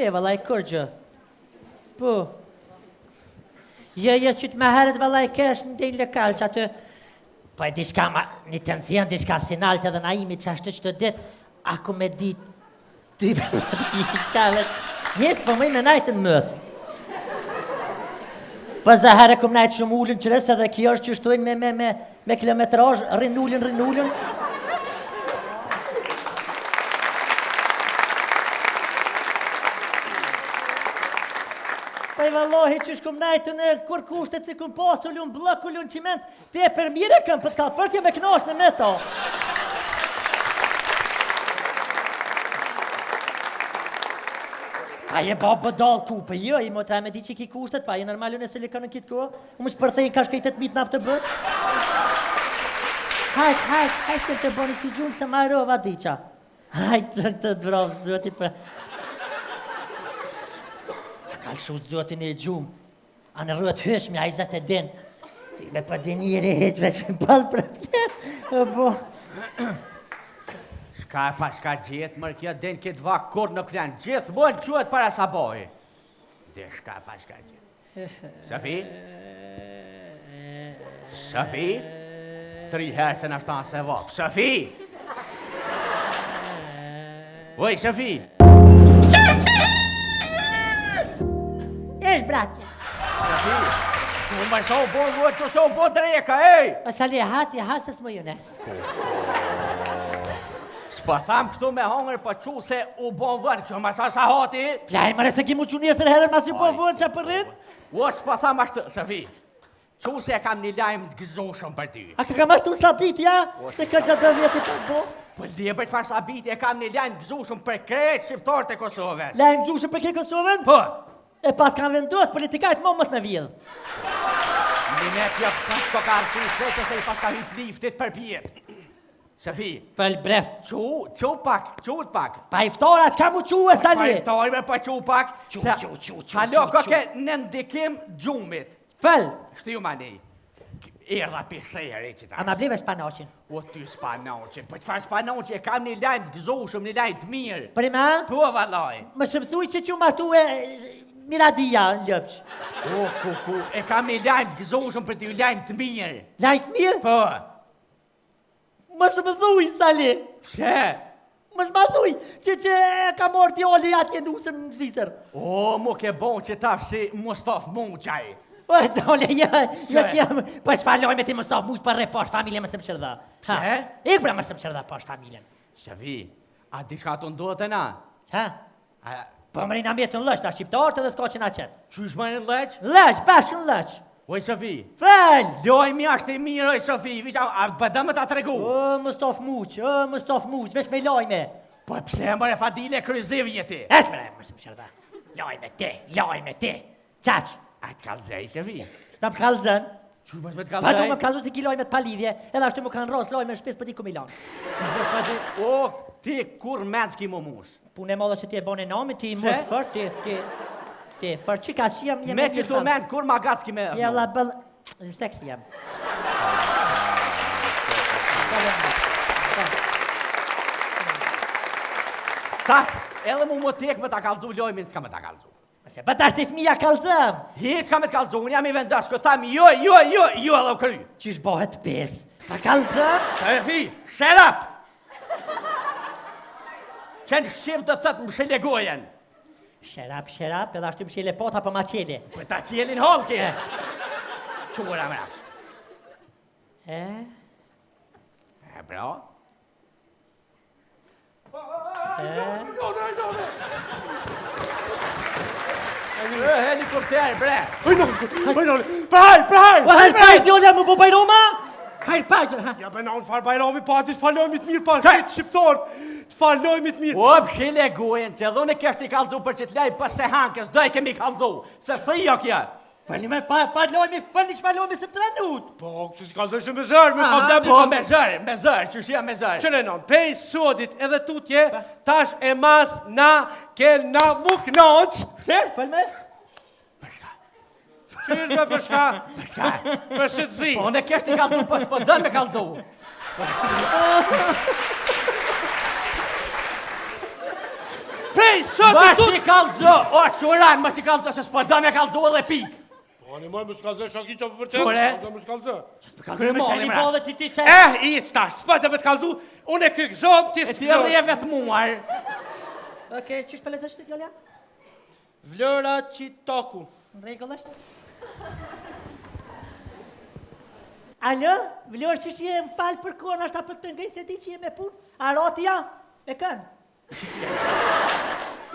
ble, vallaj, kërgjë. Po. Je qytë me heret, vallaj, kesh në dejnë lokal që aty... Po e dishka ma, një tension, dishka sinalt edhe na imi që ashtë që të dit, ako me dit, ty për di, qka vetë, njësë për mëj me najtë në mësë. Po zahare këm najtë shumë ullën qërës edhe kjo është që shtojnë me kilometraj, rinullin. Pa i vallohi që shkum najtë në kur kushtet si këm pasullun, blëkullun, qiment, te për mire këm për t'ka fërtje me knosh në meto. A je ba bëdall ku, për jo, i mo të me di që ki kushtet, pa je normalu nëse li ka në kitë ko, u më shpërthej ka shkejtet mit naftë të bët. Hajt, të boni si gjumë se ma rova diqa. Hajt, të dvrovë zoti për... A ka lëshu zotin e gjumë, a në rrët hëshmi, a i zate din. Ti me për dinjeri heqve që më palë për pjerë, bo... Shka gjithë, mërë kjo den këtë vakë kur në klenë, gjithë mund qëtë para sa bojë. Dhe shka gjithë. Shafi? 3 herë se në shtanë se vakë. Shafi! Oj, Shafi! Esh, bratje. Shafi! Që më shohë bon vërë, që shohë bon dreka, ej! A sali e hati, hasës më june. Po tham kështu me hongër, po qu se u bon vërë, që më sa hati. Plaj, mëre se ki mu që njësër herën mas ju po vërë që përrin? O, që po tham ashtë, Shafi, qu se kam një lajmë të gëzoshëm për ty. A ka kam ashtu në sabit, ja? Se ka që 10 vjetë për bo? Po liber të farë sabit, e kam një lajmë të gëzoshëm për krejtë shqiptarët e Kosovës. Lajmë gjushëm për ke Kosovën? Po. E pas kanë vendos, politikajt më mës në vjedhë. Minet jë pas ko ka artisë, se i pas ka hyt liftit për pjetë. Shafi. Fëll bref. Qu pak. Pa iftora, s'ka mu qu e sali. Pa iftori me pa qu pak. Qu. Halo, koke në ndikim gjumit. Fëll. Shtu ju mani. Erda pisheri që ta. A ma blive shpanoqin. O ty shpanoqin. Po qëfar shpanoqin, e kam një lajnë të gëzoshëm, një lajnë të mirë. Prima? Po, valoj. Më shëmëthuj që që ma tu e miradia në ljëpsh. O, ku. E kam një lajnë të gëzoshëm për ty lajnë të mirë. Lajnë të mirë? Po. Mësë më thuj, Sali. Pse? Mësë më thuj, që ka morë t'joli atje nusëm në Zvicër. O, mu ke bon që ta si Mustaf Muqaj. O, dole, jo kjem, po shfaloj me ti Mustaf Muq për re posh familje më së më shërda. Pse? Ik pra më së më shërda posh familjen. Shafi, a di shka të ndodhët e na? Ha? Po më rina mjetë në lësh, ta shqiptarët edhe s'ka që na qetë. Qysh më në leq? Lësh, bashkë në lësh. Oj, Shafi. Fëll! Lojmi ashtë i mirë, oj, Shafi, a bëdëmë ta tregu? O, Mustaf Muq, vesh me lojme. Po pse më e fadile kryzivje ti? Esmere, më së më shërda. Lojme ti. Qaq. A të kalzej, Shafi? S'na më kalzën. Qysh më të Pa du kalzej? më kalzu si ki lojme të palidhje, edhe ashtu më kanë ros lojme në shpes për ti ku Milan. O, ti kur mendë s'ki më mush? Punë e modhe që ti e bone nami, ti i mështë fort, ti fort që ka që jam Me që tu mendë kur ma gatë s'ki me... Ja la bëll... Seksi jam. Ta, edhe mu më tek me ta kalzu lojmin, s'ka me ta kalzu. Se për ta shti fmija kalzëm. Hiq ka me të kalzu, unë jam i vendash, këtë tham jo edhe u kry. Qish bëhet pes? Ta kalzëm? Shafi, shut up! Qenë shqip të thëtë më shile gojen. Sherap, edhe ashtu më shile pota për ma qele. Për ta qelin holki. Qura me ashtë. Bra. Helikopter, bre. Praj! Hajrë pajsh djolla më po bajroma? Hajrë pajsh, ha? Ja bëna unë farë bajrami, pa ti t'falojmi të mirë, pa shqetë shqiptarë. T'falojmi të mirë. O, pëshile gojen, që dhune kështë i kalzu për që t'lej për se hankës, doj kemi kalzu, se thio kja. Falime, falojmi së më trenut. Po, që si kalzoj që me zërë, me kalzoj. Po, me zërë, që shia me zërë. Qële non, pej sodit edhe tutje, tash e mas na kena mu knoq. Se, falme? Qërë me përshka? Për shqetëzi. Po, në kështë i kalzu për shpo dërë me kalzu. prej sot Mas tut. i kallëzo, o quran, mas i kallëzo, se s'po do me kallëzo edhe pik. Po, një moj më s'kallëzë shaki që për vërtet. Qore? Më s'kallëzë. Kërë Më moni, një mra. po dhe ti që... I tash, s'pa të me t'kallëzu, unë e këgëzom, ti E ti e rjeve të muar. Okej, qysh për letësht të djolja? Vlëra Qitoku. Në regull është? Alo, vlorë që je më falë për kona, është apë të pëngëj se ti që je me punë? A roti ja? Me kënë?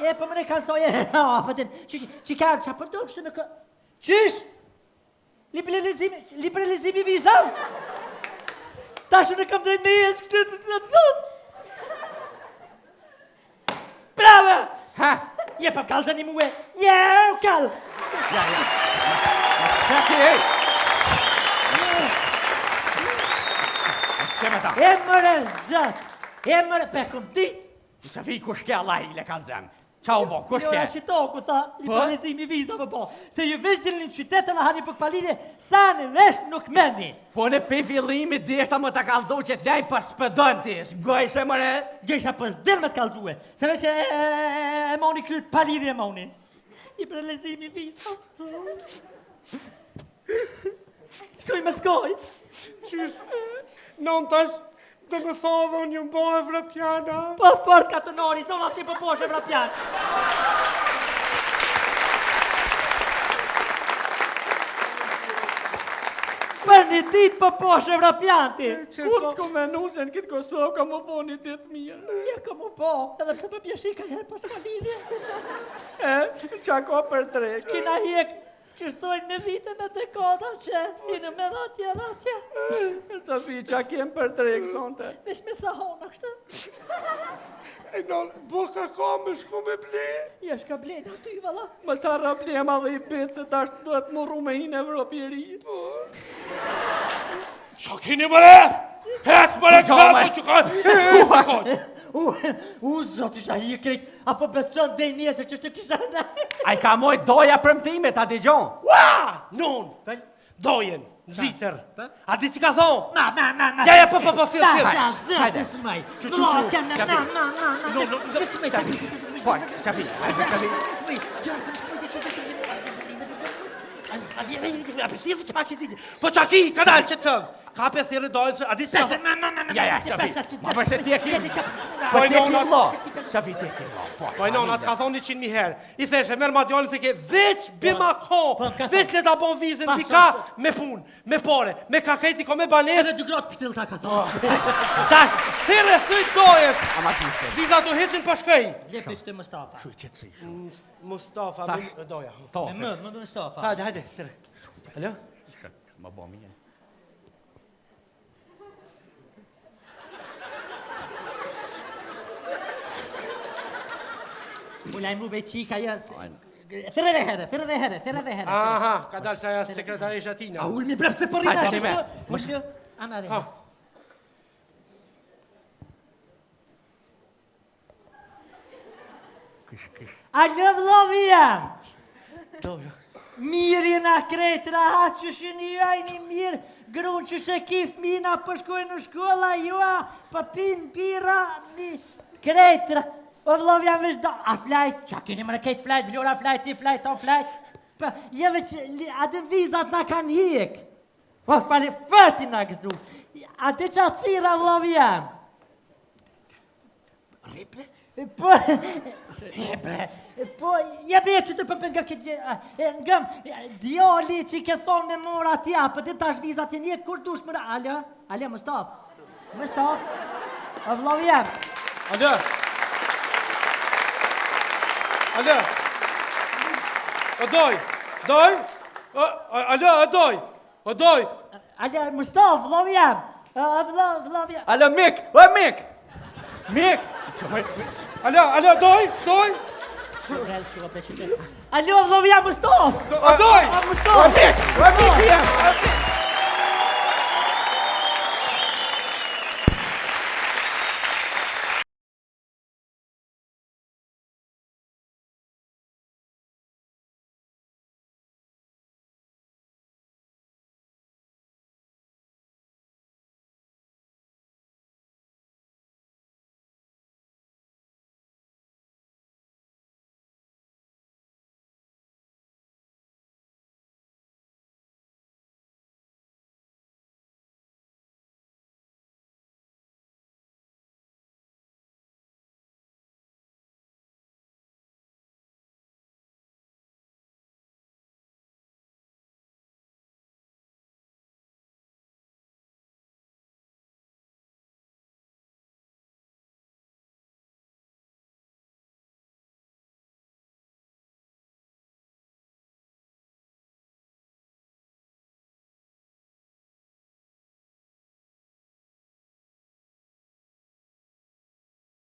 Je, për më ne kanë soj e rafatën. Që kanë, që apë të kështë në kënë? Qysh? Liberalizimi vizam? Ta shë në kam drejt me jesë këtë të thonë. Bravo! Ha? Je për kallë të një muë. Je, u kallë. Qaki, ej! Qe me ta? E mëre zët. E mëre, pe këm ditë. Se fi kush ke Allah i le kanë zemë. Qau bo, kush Njora ke? Qitoku, tha, liberalizimi viza më po. Se ju vesh dilin në qytetën e hani për këpalidhe, sa në vesh nuk meni. Po në pe fillimi deshta më të kallëzo që t'lajnë për spëdon ti, s'goj se mëre. Gjesha për zdil me t'kallzue. Se vesh e moni kryt palidhe e moni. Liberalizimi viza. Shkuj me s'goj. Qysh, non tash, dhe më thadhe unë një mbo evropiana. Po fort ka të nori, son ati për poshe vrapjan. Për një dit për poshe vrapjan ti. Kur t'ko menu se në kitë Kosovë ka më bo një ditë mirë. Ja ka mu po, edhe pse për bjeshi ka herë pas ka lidhje. Qa ka për trek? Kina hjek që shtojnë në vite me dekada që hinë me dhatje. Sa fi, qa kem për trek, sonte? Vesh me sahona kështë. E non, boka ka me shku me ble. Ja shka blenë aty, valla. Më sa problema dhe i petë se tash duhet më rru me hinë Evropjeri. Qa kini mëre? Hetë mëre qapo që ka. U, zot isha hi krejt, apo beson dhe njësër që shtë kisha në. A i ka moj doja prëmtime, ta digjon. Ua! Non, Fel? dojen, zitër. Pa? A di që ka thonë? Ma. Ja, po, fill. Tasha, zëtë smaj. Blokën, na. Po, qafi, Po qaki, kanal që të thëmë. Ka për thirë dojnë se, a di që ka Ja, qafi, ma përse ti e ki. Po i nona, Qafi, ti e ki lo. po i nona, të ka thonë 100.000 herë. I theshe, merë ma djallin se ke veç bima Po, ko, ka veç le ta bon vizën, Pa, di ka shumë. me punë, me pore, me kaketi, ko me banesë. Edhe dy gratë pështil ta ka thonë. Tash, thirë syt dojës. Ama ti se. Viza të hitin për shkej. Lepish të Mustafa. Shuj qëtësi. Mustafa, Tash. me doja. To, Me Mustafa. Hajde, thirë. Alo? më bo mirë. U lajmë rube qika jës. Thire dhe herë. Aha, ka dalë sa ja sekretarisha tina. A ulmi brep se përrina Hajde, që me. shtë. Mëshljo, ama dhe. Ha. Alo vlovi jam. Doja. Mirë jena kretra, atë që shënjajni mirë, grunë që se kif mina përshkojnë në shkolla, joa, pëpin, pira, mi, kretra. O vlovja vesh da, a flajt, që a keni më në kejt flajt, vlora flajt, ti flajt, on flajt. Pa, jeve që, atë vizat na kanë hjek. O, fali, fërti na gëzu. Atë që a thira vlovja. Riple? Po, po, jebe që të pëpën nga këtë, ngëm, djali që ke thonë me mora tja, për të tash vizat e një, kur dush mëra, Alja, Mustaf, o vlovi jem. Alo. O doj. Alja, Mustaf, vlovi jem. Vlovi jem. Alo, Mik, o Mik! Mik! Alo, doj. Alo, vlovi jem, Mustaf. O doj. Mustaf. O Mik! O Mik, jem!